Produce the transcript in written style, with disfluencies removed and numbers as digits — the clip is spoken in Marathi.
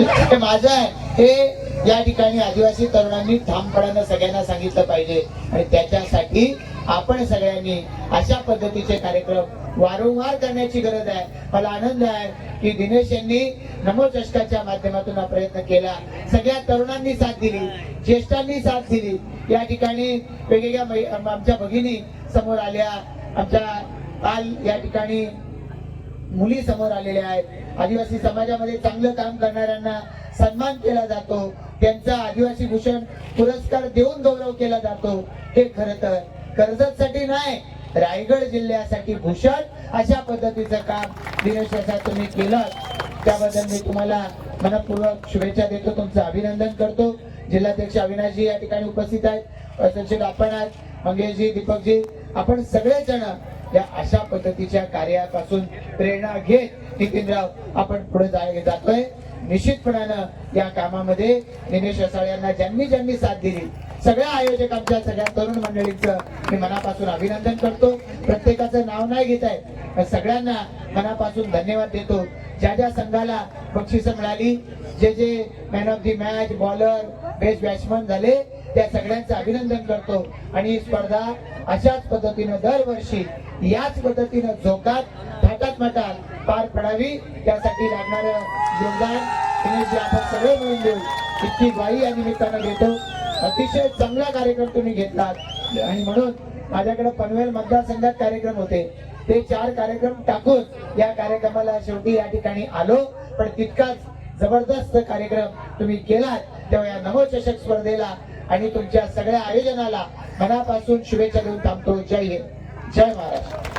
हे माझं आहे हे या ठिकाणी आदिवासी तरुणांनी ठामपणानं सगळ्यांना सांगितलं पाहिजे आणि त्याच्यासाठी आपण सगळ्यांनी अशा पद्धतीचे कार्यक्रम वारंवार करण्याची गरज आहे। मला आनंद आहे की दिनेश यांनी नमो चषकाच्या माध्यमातून हा प्रयत्न केला, सगळ्या तरुणांनी साथ दिली, ज्येष्ठांनी साथ दिली। या ठिकाणी वेगवेगळ्या आमच्या भगिनी समोर आल्या, आमच्या काल या ठिकाणी मुली समोर आलेल्या आहेत। आदिवासी समाजामध्ये चांगलं काम करणाऱ्यांना सन्मान केला जातो, त्यांचा आदिवासी भूषण पुरस्कार देऊन गौरव केला जातो। हे खरं तर कर्जतसाठी नाही, रायगड जिल्ह्यासाठी भूषण अशा पद्धतीचं काम दिनेश साहेब तुम्ही केलं, त्याबद्दल मी तुम्हाला मनपूर्वक शुभेच्छा देतो, तुमचं अभिनंदन करतो। जिल्हाध्यक्ष अविनाशजी या ठिकाणी उपस्थित आहेत, सचिव आपण आहेत, मंगेशजी, दीपकजी, आपण सगळेजण या अशा पद्धतीच्या कार्यापासून प्रेरणा घेत नितीनराव आपण पुढे जातोय। निश्चितपणानं या कामामध्ये दिनेश असाळ यांना ज्यांनी साथ दिली, सगळ्या आयोजक आमच्या सगळ्या तरुण मंडळींचं मी मनापासून अभिनंदन करतो। प्रत्येकाचं नाव नाही घेत आहे, सगळ्यांना मनापासून धन्यवाद देतो। ज्या संघाला बक्षिसं मिळाली, जे man of the match, bowler, best batsman झाले, त्या सगळ्यांचं अभिनंदन करतो। आणि ही स्पर्धा अशाच पद्धतीनं दरवर्षी याच पद्धतीनं जोकात थाटात माटात पार पडावी, त्यासाठी लागणारं योगदान दिनेशजी आपण सगळे मिळून देऊ, इतकी ग्वाही या निमित्तानं देतो। अतिशय चांगला कार्यक्रम तुम्ही घेतलात आणि म्हणून माझ्याकडे पनवेल मतदारसंघात कार्यक्रम होते, ते 4 कार्यक्रम टाकून या कार्यक्रमाला शेवटी या ठिकाणी आलो, पण तितकाच जबरदस्त कार्यक्रम तुम्ही केलात। तेव्हा या नमो चषक स्पर्धेला आणि तुमच्या सगळ्या आयोजनाला मनापासून शुभेच्छा देऊन थांबतो। जय हिंद, जय महाराष्ट्र।